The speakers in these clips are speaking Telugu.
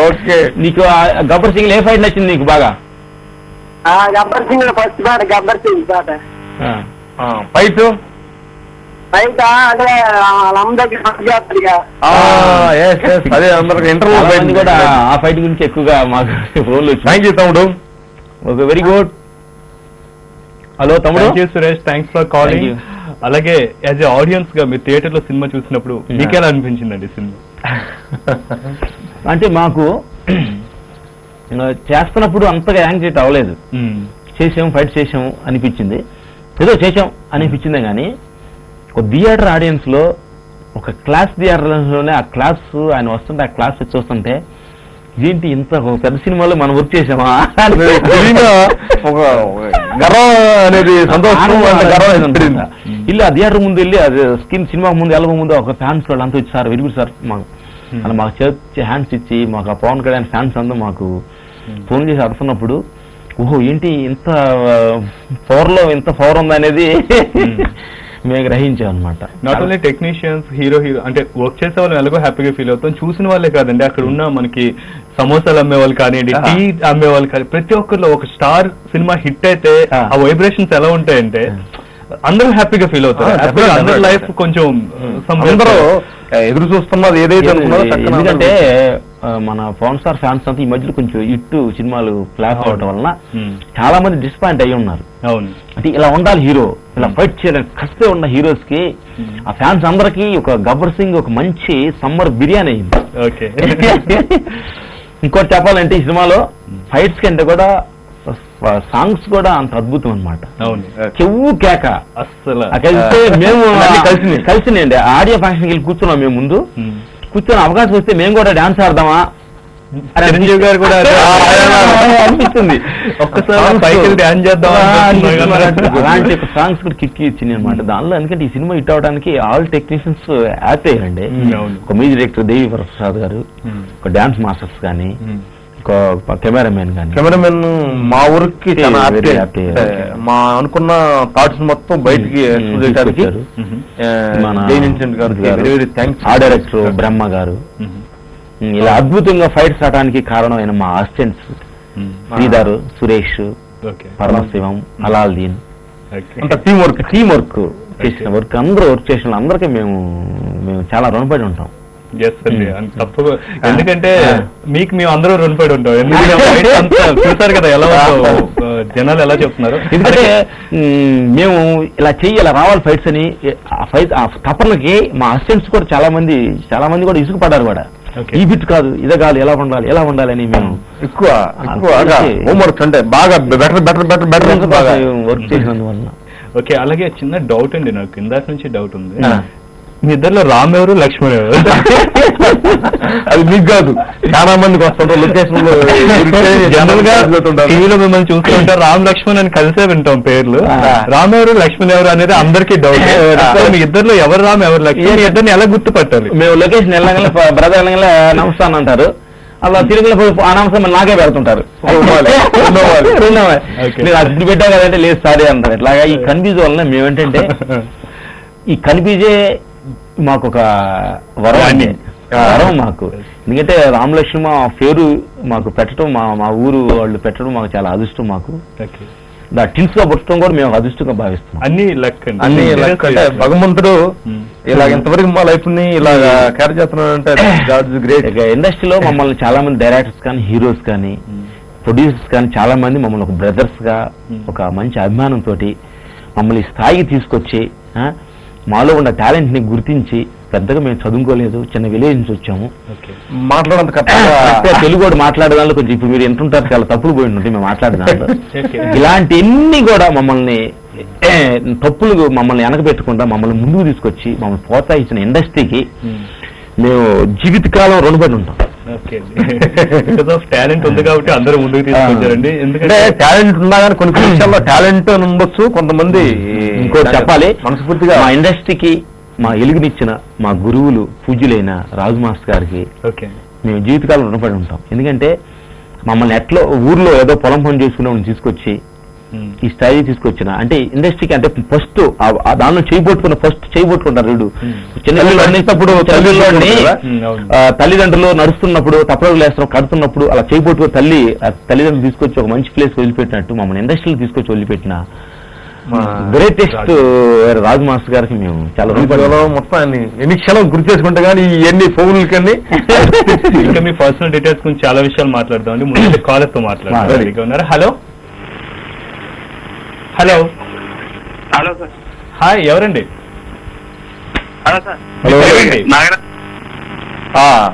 ఓకే. నీకు గబ్బర్ సింగ్ ఏ ఫైట్ నచ్చింది నీకు బాగా? గబ్బర్ సింగ్ ఫస్ట్ పాట, గబ్బర్ సింగ్ పాట. ఫైట్ ఫైట్ అదే అదే అందరికి ఇంటర్వ్యూ ఫైట్ కూడా ఆ ఫైట్ గురించి ఎక్కువగా మాకు ఫోన్లు. థ్యాంక్ యూ తమ్ముడు. Okay, very good. హలో తమ్ముడు. Thank you Suresh, thanks for calling. అలాగే యాజ్ ఏ ఆడియన్స్ గా మీరు థియేటర్ లో సినిమా చూసినప్పుడు మీకు ఎలా అనిపించిందండి సినిమా? అంటే మాకు చేస్తున్నప్పుడు అంతగా యాంగ్జైటీ అవ్వలేదు. చేసాం, ఫైట్ చేసాం అనిపించింది, ఏదో చేసాం అనిపించిందే. కానీ ఒక థియేటర్ ఆడియన్స్ లో, ఒక క్లాస్ థియేటర్లోనే ఆ క్లాస్ ఆయన వస్తుంటే, ఆ క్లాస్ వచ్చి వస్తుంటే ఏంటి ఇంత పెద్ద సినిమాలో మనం వర్క్ చేసామా ఒక గర్వం అనేది, సంతోషం, గర్వం. ఇల్లు ఆ థియేటర్ ముందు వెళ్ళి అది సినిమా ముందు వెళ్ళక ముందు ఒక ఫ్యాన్స్ వాళ్ళు అంతా వచ్చారు, వెరీ గుడ్ సార్ మాకు అని మాకు చేర్చి హ్యాండ్స్ ఇచ్చి, మాకు ఆ పవన్ కళ్యాణ్ ఫ్యాన్స్ అందరూ మాకు ఫోన్ చేసి అడుగుతున్నప్పుడు, ఓహో ఏంటి ఇంత పవర్లో ఇంత పవర్ ఉంది అనేది మేము గ్రహించాం అనమాట. నాట్ ఓన్లీ టెక్నీషియన్స్, హీరో అంటే వర్క్ చేసే వాళ్ళు ఎలాగో హ్యాపీగా ఫీల్ అవుతాం, చూసిన వాళ్ళే కాదండి అక్కడ ఉన్న మనకి సమోసాలు అమ్మే వాళ్ళు కానివ్వండి, టీ అమ్మే వాళ్ళు కానీ, ప్రతి ఒక్కరిలో ఒక స్టార్ సినిమా హిట్ అయితే ఆ వైబ్రేషన్స్ ఎలా ఉంటాయంటే అందరూ హ్యాపీగా ఫీల్ అవుతారు. అందరూ లైఫ్ కొంచెం అందరూ ఎదురు చూస్తున్నది ఏదైతే అనుకున్నారో. ఎందుకంటే మన పవన్ స్టార్ ఫ్యాన్స్ అంతా ఈ మధ్యలో కొంచెం ఇట్టు సినిమాలు ఫ్లాప్ అవడం వలన చాలా మంది డిసప్పాయింట్ అయ్యి ఉన్నారు. అవును, అంటే ఇలా ఉండాలి హీరో, ఇలా ఫైట్ చేయడానికి కష్టం ఉన్న హీరోస్ కి ఆ ఫ్యాన్స్ అందరికి ఒక గబ్బర్ సింగ్ ఒక మంచి సమ్మర్ బిర్యానీ అయింది. ఇంకోటి చెప్పాలంటే ఈ సినిమాలో ఫైట్స్ కంటే కూడా సాంగ్స్ కూడా అంత అద్భుతం అనమాట. చెవు కేక అసలు కలిస్తే మేము కలిసినండి ఆడియో ఫంక్షన్కి వెళ్ళి కూర్చున్నాం. మేము ముందు కూర్చొని అవకాశం వస్తే మేము కూడా డాన్స్ ఆడదామా చిరంజీవి గారు కూడా అనిపిస్తుంది, ఒక్కసారి డాన్స్ చేద్దాం అలాంటి సాంగ్స్ కూడా కిక్కి ఇచ్చింది అనమాట దానిలో. ఎందుకంటే ఈ సినిమా హిట్ అవడానికి ఆల్ టెక్నీషియన్స్ హ్యాపీ అయ్యారండి. ఒక మ్యూజిక్ డైరెక్టర్ దేవి ప్రసాద్ గారు, ఒక డాన్స్ మాస్టర్స్ కానీ, కెమెరామెన్ కానీ. కెమెరామెన్ మా ఊరికి మా అనుకున్న థాట్స్ మొత్తం బయటికి ఆ డైరెక్టర్ బ్రహ్మ గారు, ఇలా అద్భుతంగా ఫైట్స్ ఆడడానికి కారణమైన మా assistants Sridhar, Suresh, Paramasivam, Alaldeen, team work చేసిన వర్క్ అందరూ వర్క్ చేసిన అందరికీ మేము చాలా రుణపడి ఉంటాం. తప్పగా, ఎందుకంటే మీకు మేము అందరూ రుణపడి ఉంటాం. ఎందుకంటే చూసారు కదా ఎలా జనాలు ఎలా చెప్తున్నారు. ఎందుకంటే మేము ఇలా చెయ్యి ఇలా రావాలి ఫైట్స్ అని ఆ తపనకి మా అసిస్టెంట్స్ కూడా చాలా మంది కూడా ఇసుకుపడ్డారు కూడా. ఈ బిట్ కాదు, ఇదే కాదు, ఎలా ఉండాలి అని మేము ఎక్కువ హోంవర్క్ అంటే బాగా బెటర్ బాగా వర్క్ చేసినందువల్ల. ఓకే, అలాగే చిన్న డౌట్ అండి నాకు, ఇందాక నుంచి డౌట్ ఉంది. మీ ఇద్దరులో రామ్ ఎవరు, లక్ష్మణ్ ఎవరు? అది మీకు కాదు, చాలా మందికి వస్తుంటారు లొకేషన్ లో. జనరల్ గా టీవీలో మిమ్మల్ని చూస్తుంటే రామ్ లక్ష్మణ్ అని కలిసే వింటాం పేర్లు. రామ్ ఎవరు, లక్ష్మణ్ ఎవరు అనేది అందరికీ డౌట్. మీ ఇద్దరులో ఎవరు రామ్ ఎవరు లక్ష్మణ్, ఇద్దరిని ఎలా గుర్తుపట్టాలి? మేము లొకేషన్ వెళ్ళగానే బ్రదర్ వెళ్ళగానే నమస్కారం అంటారు, అలా తిరుగులో ఆ నమస్కారం నాకే పెడుతుంటారు. అది పెట్టా కదంటే లేదు సారీ అంటారు. ఇట్లాగా ఈ కన్ఫ్యూజ్ వలన మేమేంటంటే ఈ కన్ఫ్యూజే మాకు ఒక వరం మాకు. ఎందుకంటే రామ్ లక్ష్మణ పేరు మాకు పెట్టడం, మా ఊరు వాళ్ళు పెట్టడం మాకు చాలా అదృష్టం. మాకు టిన్స్ గా పుట్టడం కూడా మేము అదృష్టంగా భావిస్తున్నాం. అన్ని లక్ అంటే భగవంతుడు ఇలా ఇంతవరకు మా లైఫ్ ని ఇలా క్యారీ చేస్తున్నాడంటే గ్రేట్. ఇండస్ట్రీలో మమ్మల్ని చాలా మంది డైరెక్టర్స్ కానీ, హీరోస్ కానీ, ప్రొడ్యూసర్స్ కానీ చాలా మంది మమ్మల్ని ఒక బ్రదర్స్ గా, ఒక మంచి అభిమానంతో మమ్మల్ని స్థాయికి తీసుకొచ్చి మాలో ఉన్న టాలెంట్ ని గుర్తించి, పెద్దగా మేము చదువుకోలేదు, చిన్న విలేజ్ నుంచి వచ్చాము, మాట్లాడంత తెలుగు కూడా మాట్లాడేదానిలో కొంచెం ఇప్పుడు మీరు ఎంతుంటారు చాలా తప్పులు పోయి ఉంటుంది మేము మాట్లాడేదానిలో. ఇలాంటి ఎన్ని కూడా మమ్మల్ని వెనక పెట్టకుండా మమ్మల్ని ముందుకు తీసుకొచ్చి మమ్మల్ని ప్రోత్సహించిన ఇండస్ట్రీకి మేము జీవితకాలం రుణపడి ఉంటాం. టాలెంట్ ఉంది కాబట్టి అందరూ ముందుకు తీసుకొచ్చారండి. ఎందుకంటే టాలెంట్ ఉన్నా కానీ కొన్ని విషయాల్లో టాలెంట్ ఉండొచ్చు. కొంతమంది ఇంకోటి చెప్పాలి, మనస్ఫూర్తిగా మా ఇండస్ట్రీకి మా ఎలుగునిచ్చిన మా గురువులు పూజ్యులైన రాజు మాస్టర్ గారికి మేము జీవితకాలం రుణపడి ఉంటాం. ఎందుకంటే మమ్మల్ని ఎట్లా ఊర్లో ఏదో పొలం పని చేసుకునే తీసుకొచ్చి ఈ స్థాయి తీసుకొచ్చిన అంటే ఇండస్ట్రీకి అంటే ఫస్ట్ దానిలో చేయబోట్టుకుంటారు వీడు చిన్నప్పుడు తల్లిదండ్రులు నడుస్తున్నప్పుడు తప్పలు లేస్తున్నప్పుడు కడుతున్నప్పుడు అలా చేయబోట్టుకుని తల్లిదండ్రులు తీసుకొచ్చి ఒక మంచి ప్లేస్ వదిలిపెట్టినట్టు మమ్మల్ని ఇండస్ట్రీలో తీసుకొచ్చి వదిలిపెట్టిన గ్రేటెస్ట్ రాజు మాస్టర్ గారికి మేము చాలా మొత్తం ఎన్ని క్షణం గుర్తు చేసుకుంటే కానీ ఎన్ని ఫోన్లు కన్నీ ఇంకా మీ పర్సనల్ డీటెయిల్స్ గురించి చాలా విషయాలు మాట్లాడదాం అండి. ముందు కాలర్ తో మాట్లాడారు. Hello hello hello sir. Hi, ఎవరండి? Hello sir.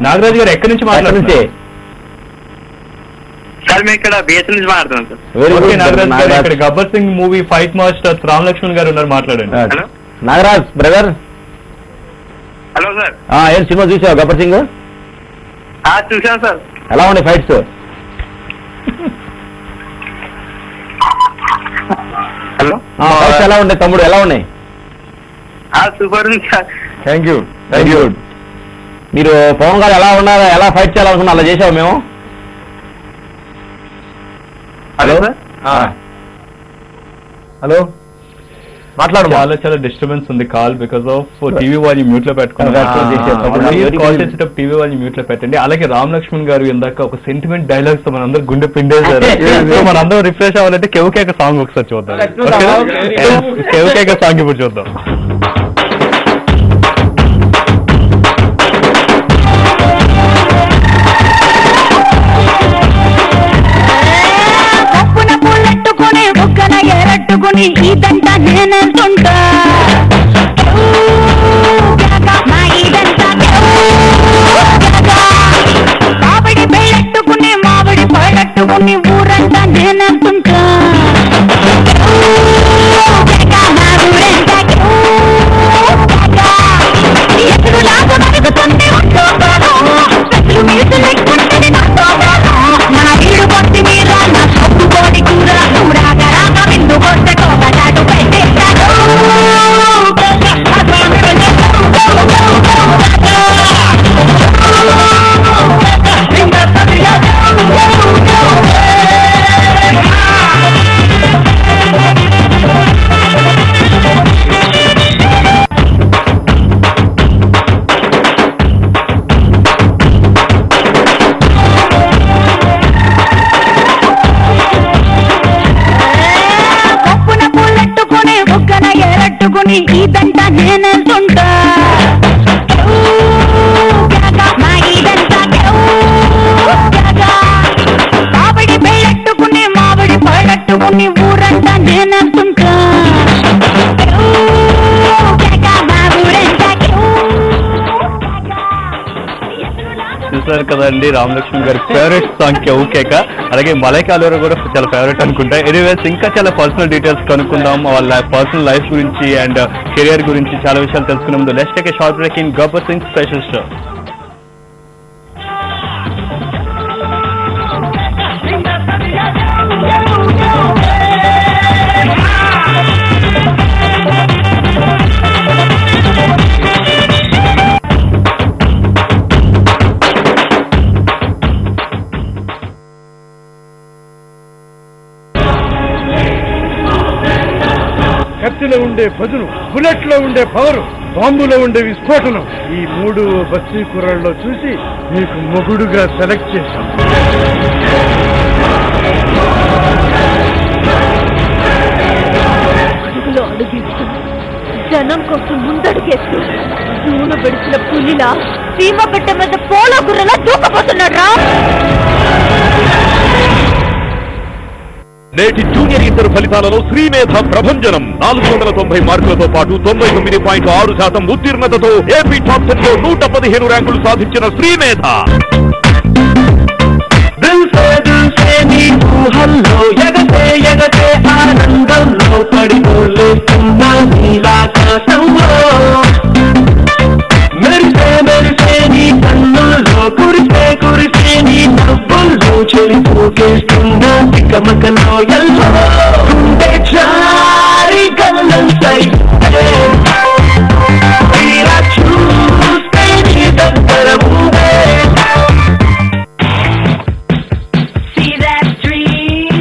నాగరాజు గారు ఎక్కడి నుంచి మాట్లాడుతుంటే? సార్ మేము ఇక్కడ బిఎస్ఎన్ నుంచి మాట్లాడుతున్నాం సార్. నాగరాజ్ గారు ఇక్కడ Gabbar Singh movie fight master Ram Lakshman garu ఉన్నారు, మాట్లాడండి. Hello Nagaraj brother. Hello sir. ఏం సినిమా చూసావు గబ్బర్ సింగ్? చూసాను సార్. ఎలా ఉన్నాయి ఫైట్స్? హలో ఫైట్స్ ఎలా ఉన్నాయి తమ్ముడు, ఎలా ఉన్నాయి? సూపర్ ఉంది సార్. Thank you. మీరు పవన్ గారు ఎలా ఉన్నారు, ఎలా ఫైట్ చేయాలనుకున్నా అలా చేసావు మేము. Hello sir. హలో మాట్లాడు. చాలా డిస్టర్బెన్స్ ఉంది call because of TV volume mute లో పెట్టుకున్నాం. కాల్ చేసేటప్పుడు టీవీ వాల్యూమ్ మ్యూట్ లో పెట్టండి. అలాగే రామ్ లక్ష్మణ్ గారు ఇందాక ఒక సెంటిమెంట్ డైలాగ్స్ తో మనందరూ గుండె పిండేశారు. మనందరం రిఫ్రెష్ అవ్వాలంటే కెవ్కేక సాంగ్ ఒకసారి చూద్దాం. కెవ్కేక సాంగ్ ఇప్పుడు చూద్దాం. ఇదంతా నేనంటుంటా మావిడి పెళ్ళట్టుకుని మావిడి పళ్ళట్టుకుని ఊరంతా నేనంటుంటా ఎదురులాగా మరుగుతుంది మీసు లెక్కుంటుంది నాతో నా ఈడు కొట్టి మీరా నా సొప్పు కోడి కూర రాగా విందు కొట్టే కోపటాటు పెట్టేశాడు. ఇదంతా నేనంటుంటా మావిడి పెళ్ళట్టుకుని మావిడి పళ్ళట్టుకుని ఊరంతా నేనంటుంటా చూసారు కదండి రామ్ లక్ష్మణ్ గారి ఫేవరెట్ సాంగ్ కెవ్కేక. అలాగే మలైకాలు కూడా చాలా ఫేవరెట్ అనుకుంటా. ఎనీవేస్ ఇంకా చాలా పర్సనల్ డీటెయిల్స్ కనుక్కుందాం, వాళ్ళ పర్సనల్ లైఫ్ గురించి అండ్ కెరియర్ గురించి చాలా విషయాలు తెలుసుకునే ముందు let's take a short break in Gabbar Singh special show. కత్తిలో ఉండే పదును, బుల్లెట్ లో ఉండే పవరు, బాంబులో ఉండే విస్ఫోటనం, ఈ 3 బస్తీ కుర్రాళ్ళలో చూసి మీకు మొగుడుగా సెలెక్ట్ చేశాం. అడుగులో అడుగిస్తూ జనం కోసం ముందడుగేస్తూ దూన పెడిచిన పులిలా సీమ పెట్ట మీద పోలో గుర్రలా దూకపోతున్నాడు రా. నేటి జూనియర్ ఇంటర్ ఫలితాలలో శ్రీమేధ ప్రభంజనం 490 మార్కులతో పాటు 99.6% ఉత్తీర్ణతతో ఏపీ టాప్ 10 లో 115 ర్యాంకులు సాధించిన శ్రీమేధ ఆనందంలో పడిపోలేస్తున్న నీలాకాశంలో మెరిసే మెరిసే నీ కన్నుల్లో కురిసే కురిసే నీ నవ్వుల్లో చెలిపోకేస్తున్న తికమకలో ఎల్లో గుండె చారి గల్లంతై తీరా చూస్తే నీ దగ్గర ఉందే. See that dream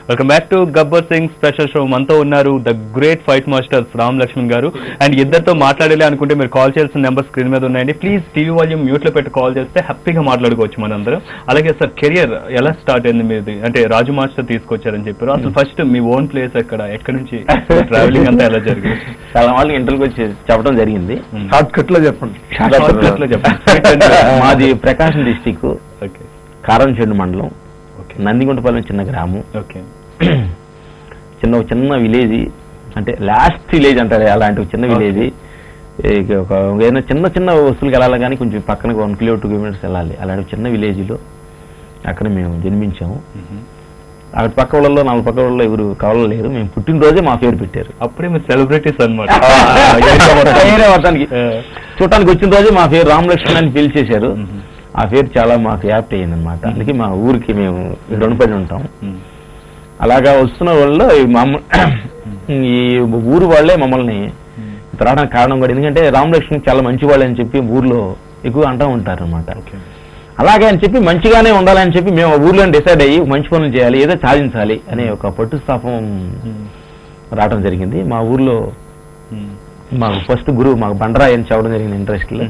welcome back to Gabbar Singh special show. మనతో ఉన్నారు the great fight masters Ram Lakshman garu. And ఇద్దరితో మాట్లాడాలి అనుకుంటే మీరు కాల్ చేయాల్సిన నెంబర్ స్క్రీన్ మీద ఉన్నాయండి. ప్లీజ్ టీవీ వాల్యూమ్ మ్యూట్ లో పెట్టి కాల్ చేస్తే హ్యాపీగా మాట్లాడుకోవచ్చు మనందరం. అలాగే సార్, కెరియర్ ఎలా స్టార్ట్ అయింది మీది? అంటే రాజు మాస్టర్ తీసుకొచ్చారని చెప్పారు. అసలు ఫస్ట్ మీ ఓన్ ప్లేస్ ఎక్కడి నుంచి ట్రావెలింగ్ అంతా ఎలా జరిగింది? చాలా వాళ్ళకి ఇంటర్వ్యూకి వచ్చి చెప్పడం జరిగింది. షార్ట్ కట్ లో చెప్పండి. మాది ప్రకాశం డిస్టిక్, కారంచెడు మండలం, నందిగుంటపాలెం చిన్న గ్రామం, చిన్న విలేజ్, అంటే లాస్ట్ విలేజ్ అంటారు అలాంటి చిన్న విలేజ్. ఒక ఏదైనా చిన్న వస్తువులకు వెళ్ళాలి కానీ కొంచెం పక్కన 1 కిలో 2 కిలోమీటర్స్ వెళ్ళాలి. అలాంటి చిన్న విలేజ్లో అక్కడ మేము జన్మించాము. అక్కడ పక్క వాళ్ళలో 4 పక్క వాళ్ళలో ఎవరు కావాలలేరు. మేము పుట్టినరోజే మా పేరు పెట్టారు. అప్పుడే మీరు సెలబ్రిటీస్ అనమాట. చూడటానికి వచ్చిన రోజే మా పేరు రామ్ లక్ష్మణ్ అని పిలిచేశారు. ఆ పేరు చాలా మాకు యాప్ట్ అయ్యింది అనమాట. అందుకే మా ఊరికి మేము రుణపడి ఉంటాం. అలాగా వస్తున్న వాళ్ళలో ఈ ఊరు వాళ్ళే మమ్మల్ని రావడానికి కారణం కూడా. ఎందుకంటే రామ్ లక్ష్మణ్ చాలా మంచి వాళ్ళు అని చెప్పి ఊర్లో ఎక్కువ అంటూ ఉంటారు అనమాట. అలాగే అని చెప్పి మంచిగానే ఉండాలని చెప్పి మేము ఊర్లో డిసైడ్ అయ్యి మంచి పనులు చేయాలి, ఏదో సాధించాలి అనే ఒక పట్టుస్థాపం రావడం జరిగింది. మా ఊర్లో మాకు ఫస్ట్ గురువు మాకు బండరాయి అని చెప్పడం జరిగింది ఇంట్రెస్ట్లో.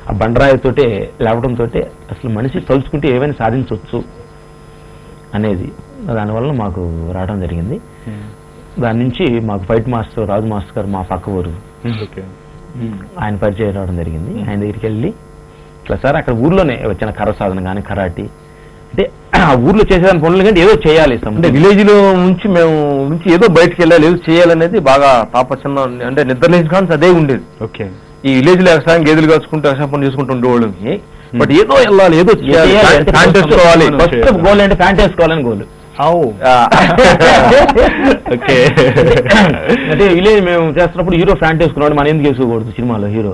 ఆ బండరాయితోటే లేవడంతో అసలు మనిషి తలుచుకుంటే ఏమైనా సాధించవచ్చు అనేది దానివల్ల మాకు రావడం జరిగింది. దాని నుంచి మాకు ఫైట్ మాస్టర్ రాజు మాస్టర్ గారు మా పక్క ఊరు, ఆయన పరిచయం రావడం జరిగింది. ఆయన దగ్గరికి వెళ్ళి ఇట్లా సార్ అక్కడ ఊర్లోనే వచ్చిన కర్ర సాధన కానీ కరాటీ, అంటే ఆ ఊర్లో చేసేదాని పనులు కంటే ఏదో చేయాలి. అంటే విలేజ్ లో నుంచి మేము ఏదో బయటకు వెళ్ళాలి, ఏదో చేయాలనేది బాగా తాపచన్న, అంటే నిద్రలేసి కానీ అదే ఉండేది. ఓకే, ఈ విలేజ్ లో వ్యవసాయం గేదెలు కాచుకుంటూ వ్యవసాయం పనులు చేసుకుంటూ ఉండేవాళ్ళు. బట్ ఏదో వెళ్ళాలి, ఏదో చేయాలి, ప్యాంట్ వేసుకోవాలి. ఫస్ట్ గోల్ అంటే ప్యాంట్ వేసుకోవాలని గోల్. అంటే విలేజ్ మేము చేస్తున్నప్పుడు హీరో ప్యాంట్ వేసుకున్నాడు, మనం ఎందుకు వేసుకోకూడదు? సినిమాలో హీరో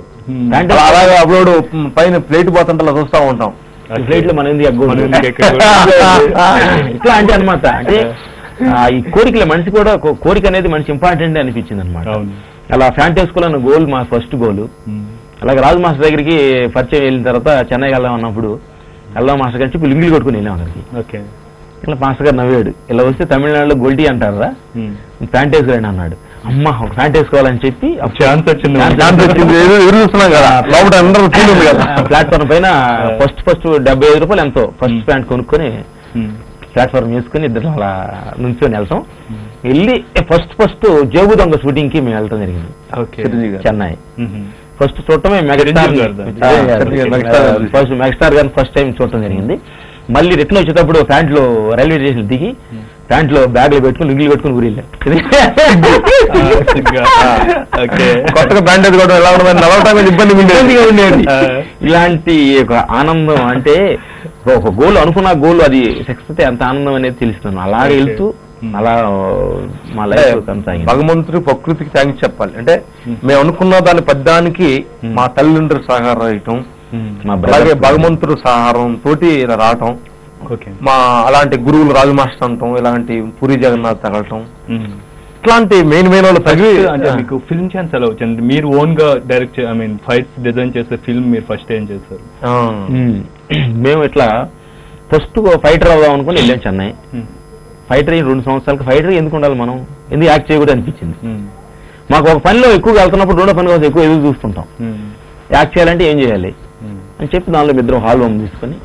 ప్యాంట్ అలాగే అప్పుడు పైన ప్లేట్ పోతుంటే అలా చూస్తూ ఉంటాం. ఫ్లైట్ లో మనం ఎందుకు ఎగ్గకూడదు ఇట్లా అంటే అనమాట. అంటే ఈ కోరికలే మనిషి కూడా కోరిక అనేది మనిషి ఇంపార్టెంట్ అనిపించింది అనమాట. అలా ప్యాంట్ వేసుకోవాలన్న గోల్ మా ఫస్ట్ గోల్. అలాగే రాజు మాస్టర్ దగ్గరికి పరిచయం వెళ్ళిన తర్వాత చెన్నై వెళ్దాం అన్నప్పుడు వెళ్దాం మాస్టర్ గారి చెప్పి లింగిలు కొట్టుకుని వెళ్ళాం అక్కడికి. ఇలా మాస్టర్ గారు నవ్వాడు, ఇలా వస్తే తమిళనాడులో గొల్టీ అంటారా, ప్యాంట్ వేసుకోండి అన్నాడు. అమ్మ ఒక ప్యాంట్ వేసుకోవాలని చెప్పి ప్లాట్ఫామ్ పైన ఫస్ట్ 75 రూపాయలు ఎంతో ఫస్ట్ ప్యాంట్ కొనుక్కొని ప్లాట్ఫామ్ వేసుకుని ఇద్దరు అలా నుంచొని వెళ్తాం. వెళ్ళి ఫస్ట్ జోగు దొంగ షూటింగ్ కి మేము వెళ్ళటం జరిగింది చెన్నై. ఫస్ట్ చూడటమే మెగాస్టార్ గారిని ఫస్ట్ టైం చూడటం జరిగింది. మళ్ళీ రిటర్న్ వచ్చేటప్పుడు ప్యాంట్లో రైల్వే స్టేషన్ దిగి ప్యాంట్లో బ్యాగ్లో పెట్టుకుని లుంగిలు పెట్టుకుని ఊరి కొత్తగా ప్యాంట్ కూడా ఎలా ఉండదు, ఇబ్బందిగా ఉండేది. ఇలాంటి ఒక ఆనందం, అంటే ఒక గోల్ అనుకున్న గోల్ అది సక్సెస్ అయితే ఎంత ఆనందం అనేది తెలుస్తున్నాను. అలా వెళ్తూ అలా మా లైఫ్ కొనసాగింది. భగవంతుడి ప్రకృతికి థ్యాంక్స్ చెప్పాలి. అంటే మేము అనుకున్న దాని పద్యానికి మా తల్లిదండ్రులు సహకారం ఇవ్వటం, అలాగే భగవంతుడు సహారం తోటి ఇలా రావటం, మా అలాంటి గురువులు రాజు మాస్టర్ అంటాం, ఇలాంటి పూరి జగన్నాథ్ తగలటం, ఇట్లాంటి మెయిన్ వాళ్ళు తగిలి. అంటే మీకు ఫిల్మ్ ఛాన్స్ ఎలా వచ్చింది? మీరు ఓన్ గా డైరెక్ట్ ఫైట్స్ డిజైన్ చేసే ఫిల్మ్ మీరు ఫస్ట్ ఏం చేస్తారు? మేము ఇట్లా ఫస్ట్ ఫైటర్ అవుదాం అనుకుని వెళ్ళాం చెన్నై. ఫైటర్ 2 సంవత్సరాలకు ఫైటర్ ఎందుకు ఉండాలి, మనం ఎందుకు యాక్ట్ చేయకూడదు అనిపించింది. మాకు ఒక పనిలో ఎక్కువగా వెళ్తున్నప్పుడు 2వ పని కోసం ఎక్కువ ఎదురు చూస్తుంటాం. యాక్ట్ చేయాలంటే ఏం చేయాలి అని చెప్పి దానిలో ఇద్దరం ఆల్బమ్ తీసుకొని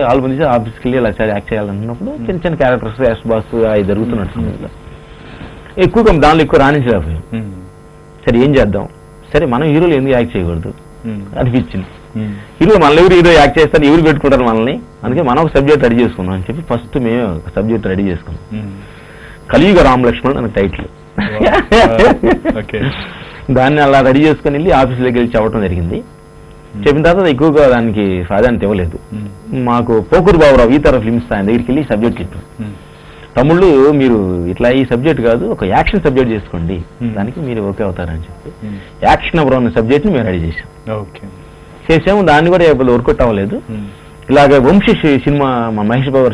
ఆల్బమ్ తీసి ఆఫీస్కి వెళ్ళి ఇలా యాక్ట్ చేయాలనుకున్నప్పుడు చిన్న క్యారెక్టర్స్ యాష్ బాస్ అవి జరుగుతున్నట్టు ఎక్కువగా దానిలో ఎక్కువ రాణించలేకపోయాం. సరే ఏం చేద్దాం, సరే మనం హీరోలు ఎందుకు యాక్ట్ చేయకూడదు అనిపించింది. హీరో మనల్ని ఎవరు హీరో యాక్ట్ చేస్తారు, ఎవరు పెట్టుకుంటారు మనల్ని, అందుకే మనం ఒక సబ్జెక్ట్ రెడీ చేసుకున్నాం అని చెప్పి ఫస్ట్ మేము ఒక సబ్జెక్ట్ రెడీ చేసుకున్నాం. కలియుగ రామ్ లక్ష్మణ్ అనే టైటిల్. దాన్ని అలా రెడీ చేసుకుని వెళ్ళి ఆఫీస్ దగ్గర వెళ్ళి చెప్పడం జరిగింది. చెప్పిన తర్వాత ఎక్కువగా దానికి ప్రాధాన్యత ఇవ్వలేదు. మాకు పోకూరు బాబురావు ఈతర ఫిల్మ్స్ ఆయన దగ్గరికి వెళ్ళి సబ్జెక్ట్ చెప్పారు. తమ్ముళ్ళు మీరు ఇట్లా ఈ సబ్జెక్ట్ కాదు, ఒక యాక్షన్ సబ్జెక్ట్ చేసుకోండి, దానికి మీరు ఓకే అవుతారని చెప్పి యాక్షన్ అవ్వడం అనే సబ్జెక్ట్ ని మేము రెడీ చేసాము. దాన్ని కూడా వర్కౌట్ అవ్వలేదు. ఇలాగ వంశీ సినిమా మా మహేష్ బాబు